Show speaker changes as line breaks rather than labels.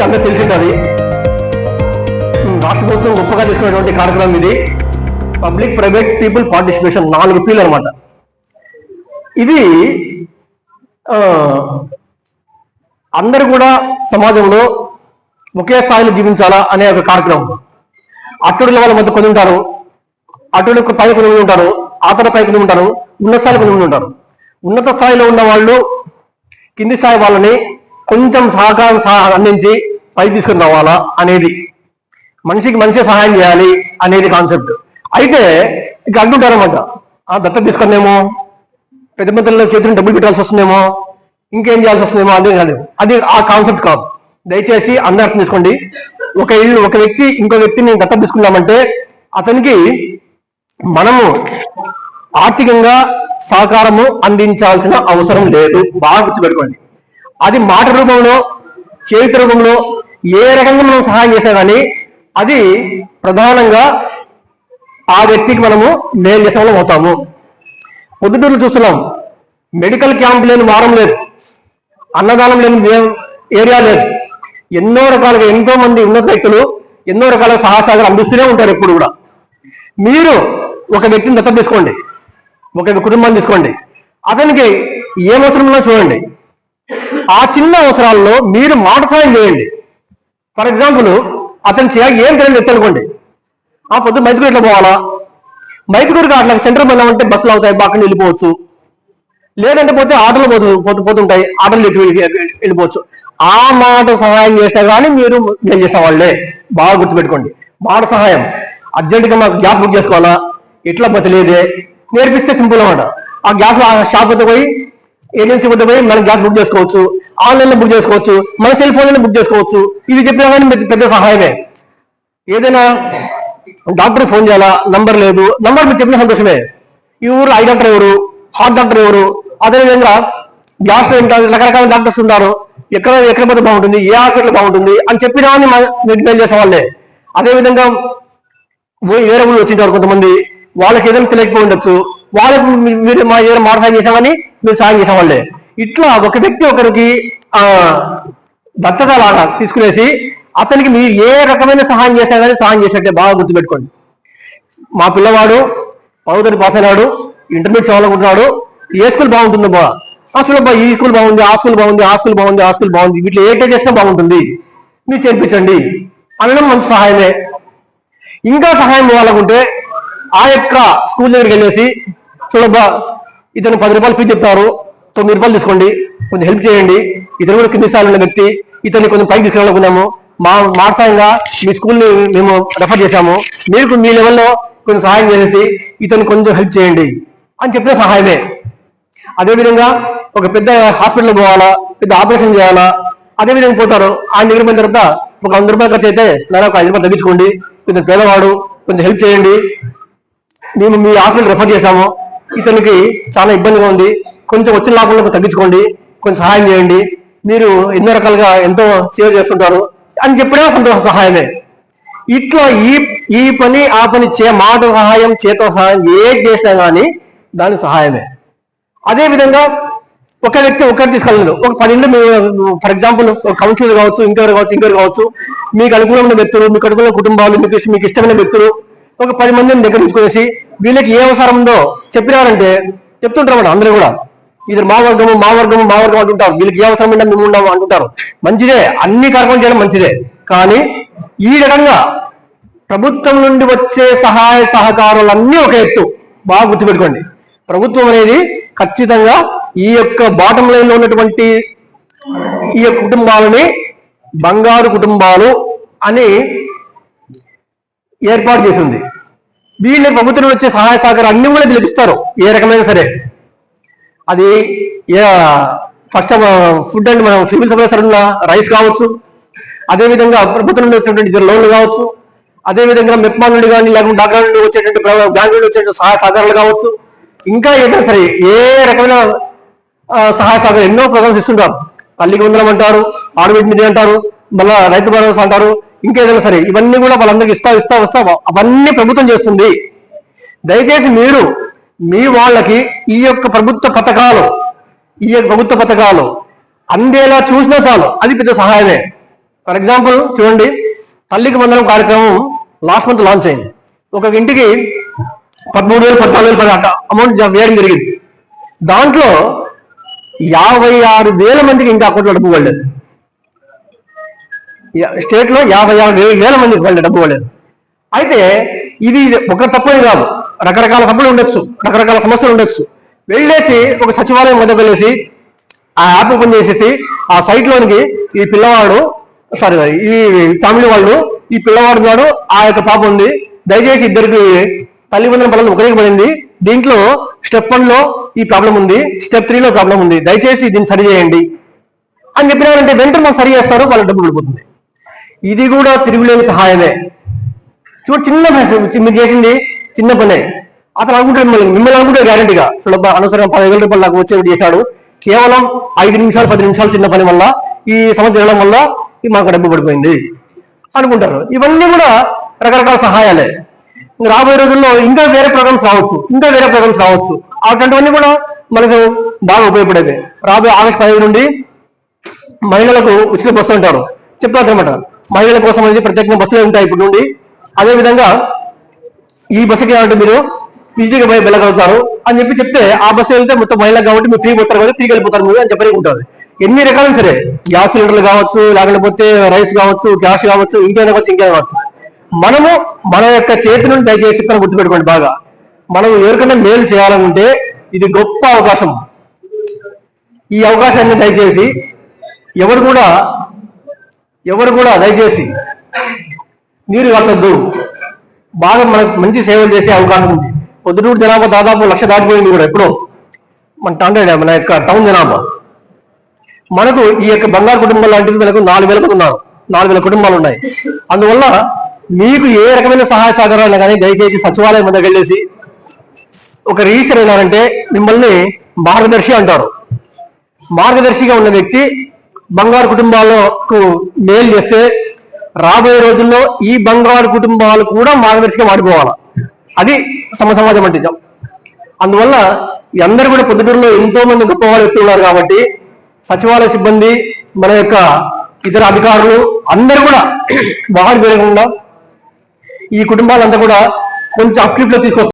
అంటే అందరూ తెలిసింటుంది. రాష్ట్ర ప్రభుత్వం గొప్పగా తీసుకున్నటువంటి కార్యక్రమం ఇది. పబ్లిక్ ప్రైవేట్ పీపుల్ పార్టిసిపేషన్ 4 P'లు అనమాట. ఇది అందరూ కూడా సమాజంలో ఒకే స్థాయిలో జీవించాలా అనే ఒక కార్యక్రమం. అట్టుడుల వాళ్ళ మధ్య కొన్ని ఉంటారు, అటుడుకు పై కొన్ని ఉంటారు, ఆతల పై కొన్ని ఉంటారు, ఉన్నత స్థాయిలో కొన్ని ఉంటారు. ఉన్నత స్థాయిలో ఉన్న వాళ్ళు కింది స్థాయి వాళ్ళని కొంచెం సహకారం అందించి పై తీసుకుని రావాలా అనేది, మనిషికి మనిషి సహాయం చేయాలి అనేది కాన్సెప్ట్. అయితే ఇక అంటుంటారన్నమాట, దత్తత తీసుకునేమో, పెద్ద పెద్దల చేతులను డబ్బులు పెట్టాల్సి వస్తుందేమో, ఇంకేం చేయాల్సి వస్తుందేమో, అదే కాదు. అది ఆ కాన్సెప్ట్ కాదు. దయచేసి అందరూ అర్థం చేసుకోండి. ఒక వ్యక్తి ఇంకో వ్యక్తిని దత్తత తీసుకున్నామంటే అతనికి మనము ఆర్థికంగా సహకారము అందించాల్సిన అవసరం లేదు. బాగా గుర్తుపెట్టుకోండి. అది మాట రూపంలో, చేతి రూపంలో ఏ రకంగా మనం సహాయం చేసినా కానీ అది ప్రధానంగా ఆ వ్యక్తికి మనము మేలు చేసే వాళ్ళం అవుతాము. పొద్దుటూరులో చూస్తున్నాం, మెడికల్ క్యాంప్ లేని వారం లేదు, అన్నదానం లేని ఏరియా లేదు. ఎన్నో రకాలుగా ఎంతో మంది ఉన్నత వ్యక్తులు ఎన్నో రకాల సహాయసాగరం అందిస్తూనే ఉంటారు ఎప్పుడు కూడా. మీరు ఒక వ్యక్తిని దత్తత తీసుకోండి, ఒక కుటుంబాన్ని తీసుకోండి, అతనికి ఏ అవసరంలో చూడండి. ఆ చిన్న అవసరాల్లో మీరు మాట సాయం చేయండి. ఫర్ ఎగ్జాంపుల్, అతను ఏం తెలియదు ఎత్తనుకోండి, ఆ పొద్దు మైతుకూరు ఎట్లా పోవాలా, మైతుకూరుకి అట్లా సెంటర్ వెళ్ళామంటే బస్సులు అవుతాయి, బాగా వెళ్ళిపోవచ్చు. లేదంటే పోతే ఆటోలు పోతుంటాయి, ఆటోలు వెళ్ళిపోవచ్చు. ఆ మాట సహాయం చేస్తే కానీ మీరు మేలు చేసే వాళ్ళే. బాగా గుర్తుపెట్టుకోండి. మాట సహాయం. అర్జెంటుగా మాకు గ్యాస్ బుక్ చేసుకోవాలా, ఎట్లా తెలియదే నేర్పిస్తే సింపుల్ అన్నమాట. ఆ గ్యాస్ షాప్ వద్ద పోయి, ఏజెన్సీ వద్ద పోయి మనం గ్యాస్ బుక్ చేసుకోవచ్చు, ఆన్లైన్లో బుక్ చేసుకోవచ్చు, మన సెల్ ఫోన్లో బుక్ చేసుకోవచ్చు. ఇది చెప్పినా కానీ పెద్ద సహాయమే. ఏదైనా డాక్టర్ ఫోన్ చేయాలా, నంబర్ లేదు, నంబర్ మీరు చెప్పిన సంతోషమే. ఈ ఊరు ఐ డాక్టర్ ఎవరు, హార్ట్ డాక్టర్ ఎవరు, అదేవిధంగా గ్యాస్ రకరకాల డాక్టర్స్ ఉన్నారు, ఎక్కడ పోతే బాగుంటుంది, ఏ హాస్పిటల్ బాగుంటుంది అని చెప్పినా మెయిల్ చేసే వాళ్ళే. అదేవిధంగా వేరే ఊళ్ళు వచ్చింటారు కొంతమంది, వాళ్ళకి ఏదైనా తెలియకపోయి ఉండొచ్చు, వాళ్ళకు మీరు ఏదైనా మాట సాయం చేసామని మీరు సాయం చేసేవాళ్ళే. ఇట్లా ఒక వ్యక్తి ఒకరికి దత్తత లాగా తీసుకునేసి అతనికి మీరు ఏ రకమైన సహాయం చేసినా కానీ సహాయం చేసినట్టే. బాగా గుర్తుపెట్టుకోండి. మా పిల్లవాడు 10వ తరగతి పాస్ అయినాడు, ఇంటర్మీడియట్ చదవాలనుకుంటున్నాడు, ఏ స్కూల్ బాగుంటుందో బా, చూడబ్బా ఈ స్కూల్ బాగుంది, ఆ స్కూల్ బాగుంది, ఆ స్కూల్ బాగుంది, ఆ స్కూల్ బాగుంది, వీటిలో ఏ చేసినా బాగుంటుంది, మీరు చేర్పించండి అనడం మంచి సహాయమే. ఇంకా సహాయం ఇవ్వాలనుకుంటే ఆ యొక్క స్కూల్ దగ్గరికి వెళ్ళేసి, చూడబ్బా ఇతను 10 రూపాయలు ఫీజు చెప్తారు, 9 రూపాయలు తీసుకోండి, కొంచెం హెల్ప్ చేయండి, ఇతను కూడా కింది స్థాయిలో ఉన్న వ్యక్తి, ఇతన్ని కొంచెం పైకి తీసుకెళ్ళాలనుకున్నాము, మా సాయంగా మీ స్కూల్ని మేము రెఫర్ చేశాము, మీరు మీ లెవెల్లో కొంచెం సహాయం చేసేసి ఇతను కొంచెం హెల్ప్ చేయండి అని చెప్పిన సహాయమే. అదేవిధంగా ఒక పెద్ద హాస్పిటల్కి పోవాలా, పెద్ద ఆపరేషన్ చేయాలా, అదేవిధంగా పోతారు. ఆయన దగ్గర పోయిన తర్వాత ఒక 100 రూపాయలు ఖర్చు అయితే ఒక 5 రూపాయలు తగ్గించుకోండి, కొంచెం పేదవాడు, కొంచెం హెల్ప్ చేయండి, మేము మీ హాస్పిటల్ రెఫర్ చేశాము, ఇతనికి చాలా ఇబ్బందిగా ఉంది, కొంచెం వచ్చిన లాభంలో తగ్గించుకోండి, కొంచెం సహాయం చేయండి, మీరు ఎన్నో రకాలుగా ఎంతో సేవ్ చేస్తుంటారు అని చెప్పినా సంతోష సహాయమే. ఇట్లా ఈ పని ఆ పని మాట సహాయం, చేత సహాయం ఏది చేసినా కానీ దాని సహాయమే. అదేవిధంగా ఒక వ్యక్తి ఒకటి తీసుకెళ్ళలేదు, ఒక 10 ఇళ్ళు ఫర్ ఎగ్జాంపుల్ కౌన్సిలర్ కావచ్చు, ఇంకెవరు కావచ్చు, మీకు అనుకూలమైన వ్యక్తులు, మీకు అనుకూలమైన కుటుంబాలు, మీకు ఇష్టమైన వ్యక్తులు ఒక 10 మందిని దగ్గర ఉంచుకునేసి వీళ్ళకి ఏ అవసరం ఉందో చెప్పినారంటే చెప్తుంటారు అందరూ కూడా. ఇది మా వర్గము అంటుంటారు. వీళ్ళకి ఏ అవసరం ఉంటే మేము ఉండము అంటుంటారు. మంచిదే, అన్ని కార్యక్రమం చేయడం మంచిదే. కానీ ఈ రకంగా ప్రభుత్వం నుండి వచ్చే సహాయ సహకారాలన్నీ ఒక ఎత్తు. బాగా గుర్తుపెట్టుకోండి. ప్రభుత్వం అనేది ఖచ్చితంగా ఈ యొక్క బాటం లైన్ లో ఉన్నటువంటి ఈ యొక్క కుటుంబాలని బంగారు కుటుంబాలు అని ఏర్పాటు చేసింది. వీళ్ళ ప్రభుత్వం వచ్చే సహాయ సహకారం అన్ని కూడా పిలిపిస్తారు, ఏ రకమైన సరే. అది ఫస్ట్ ఫుడ్ అండ్ మనం సివిల్ సప్లైస్ ఉన్న రైస్ కావచ్చు, అదేవిధంగా ప్రభుత్వం నుండి వచ్చేటువంటి లోన్లు కావచ్చు, అదేవిధంగా మెప్మా నుండి కానీ లేకపోతే డాక్టర్ నుండి వచ్చేటువంటి బ్యాంక్ నుండి వచ్చేటువంటి సహాయ సహకారాలు కావచ్చు, ఇంకా ఏదైనా సరే ఏ రకమైన సహాయ సహకారం ఎన్నో ప్రోగ్రామ్స్ ఇస్తుంటారు. తల్లికి వందనం అంటారు, ఆడబిడ్డ నిధి అంటారు, మళ్ళా రైతు భరోసా అంటారు, ఇంకేదైనా సరే ఇవన్నీ కూడా వాళ్ళందరికీ ఇస్తా అవన్నీ ప్రభుత్వం చేస్తుంది. దయచేసి మీరు మీ వాళ్ళకి ఈ యొక్క ప్రభుత్వ పథకాలు అందేలా చూసినా చాలు, అది పెద్ద సహాయమే. ఫర్ ఎగ్జాంపుల్ చూడండి, తల్లికి వందనం కార్యక్రమం లాస్ట్ మంత్ లాంచ్ అయింది. ఒక ఇంటికి 13,000 14,000 అమౌంట్ వేయడం జరిగింది. దాంట్లో 56,000 మందికి ఇంకా అకౌంట్లో డబ్బు పడలేదు. స్టేట్ లో 56,000 మందికి పడలేదు, డబ్బు పడలేదు. అయితే ఇది ఒక తప్పని కాదు, రకరకాల తప్పులు ఉండొచ్చు, రకరకాల సమస్యలు ఉండొచ్చు. వెళ్ళేసి ఒక సచివాలయం మధ్య వెళ్ళేసి ఆ యాప్ ఓపెన్ చేసేసి ఆ సైట్ లోనికి ఈ పిల్లవాడు ఈ ఫ్యామిలీ వాళ్ళు, ఈ పిల్లవాడు నాడు ఆ యొక్క పాప ఉంది, దయచేసి ఇద్దరికి తల్లిదండ్రుల పనులు ఒకరికి పడింది, దీంట్లో స్టెప్ 1 లో ఈ ప్రాబ్లం ఉంది, స్టెప్ 3 లో ప్రాబ్లం ఉంది, దయచేసి దీన్ని సరి చేయండి అని చెప్పినారంటే వెంటనే మనం సరి చేస్తారు, వాళ్ళ డబ్బు వెళ్ళిపోతుంది. ఇది కూడా తిరుగులేని సహాయమే. చూడు, చిన్న మీరు చేసింది చిన్న పనే. అతను అనుకుంటే మిమ్మల్ని అనుకుంటే గ్యారంటీగా అనవసరం 15,000 రూపాయలు నాకు వచ్చేది చేశాడు, కేవలం 5 నిమిషాలు 10 నిమిషాలు చిన్న పని వల్ల, ఈ సమస్య చేయడం వల్ల మాకు డబ్బు పడిపోయింది అనుకుంటారు. ఇవన్నీ కూడా రకరకాల సహాయాలే. రాబోయే రోజుల్లో ఇంకా వేరే ప్రోగ్రామ్స్ రావచ్చు, అటువంటివన్నీ కూడా మనకు బాగా ఉపయోగపడేది. రాబోయే ఆగస్టు 15 నుండి మహిళలకు ఉచిత బస్సు అంటారు, చెప్తారనమాట. మహిళల కోసం అనేది ప్రత్యేకంగా బస్సులు ఉంటాయి ఇప్పుడు నుండి. అదేవిధంగా ఈ బస్సుకి అంటే మీరు ఈజీగా పోయి వెళ్ళగలుగుతారు అని చెప్తే, ఆ బస్సు వెళ్తే మొత్తం మహిళలకు కాబట్టి మీరు ఫ్రీ పోతారు కాబట్టి ఫ్రీకి వెళ్ళిపోతారు మీరు అని చెప్పని ఉంటుంది. ఎన్ని రకాలు సరే, గ్యాస్ సిలిండర్లు కావచ్చు, లేకపోతే రైస్ కావచ్చు, గ్యాస్ కావచ్చు, ఇంకేమైనా కావచ్చు, మనము మన యొక్క చేతి నుండి దయచేసి మనం గుర్తుపెట్టుకోండి బాగా. మనం ఎవరికైనా మేలు చేయాలనుకుంటే ఇది గొప్ప అవకాశం. ఈ అవకాశాన్ని దయచేసి ఎవరు కూడా దయచేసి నీరు కట్టద్దు. బాగా మనకు మంచి సేవలు చేసే అవకాశం ఉంది. పొద్దుటూరు జనాభా దాదాపు 1,00,000 దాటిపోయింది కూడా ఎప్పుడో, మన యొక్క టౌన్ జనాభా. మనకు ఈ యొక్క బంగారు కుటుంబం లాంటివి మనకు 4,000 మంది ఉన్నారు, 4,000 కుటుంబాలు ఉన్నాయి. అందువల్ల మీకు ఏ రకమైన సహాయ సహకారాలు కానీ దయచేసి సచివాలయం వద్దకు వెళ్ళేసి ఒక రిజిస్టర్ అయినారంటే మిమ్మల్ని మార్గదర్శి అంటారు. మార్గదర్శిగా ఉన్న వ్యక్తి బంగారు కుటుంబాలకు మేలు చేస్తే రాబోయే రోజుల్లో ఈ బంగారు కుటుంబాలు కూడా మార్గదర్శిగా మారిపోవాలి. అది సమాజం అంటే. అందువల్ల అందరూ కూడా పొద్దుటూరులో ఎంతో మంది గొప్ప వాళ్ళు వ్యక్తులు కాబట్టి సచివాలయ సిబ్బంది, మన యొక్క ఇతర అధికారులు అందరూ కూడా బాగా పెరగకుండా ఈ కుటుంబాలంతా కూడా కొంచెం అప్లిఫ్ట్ లో తీసుకొస్తారు.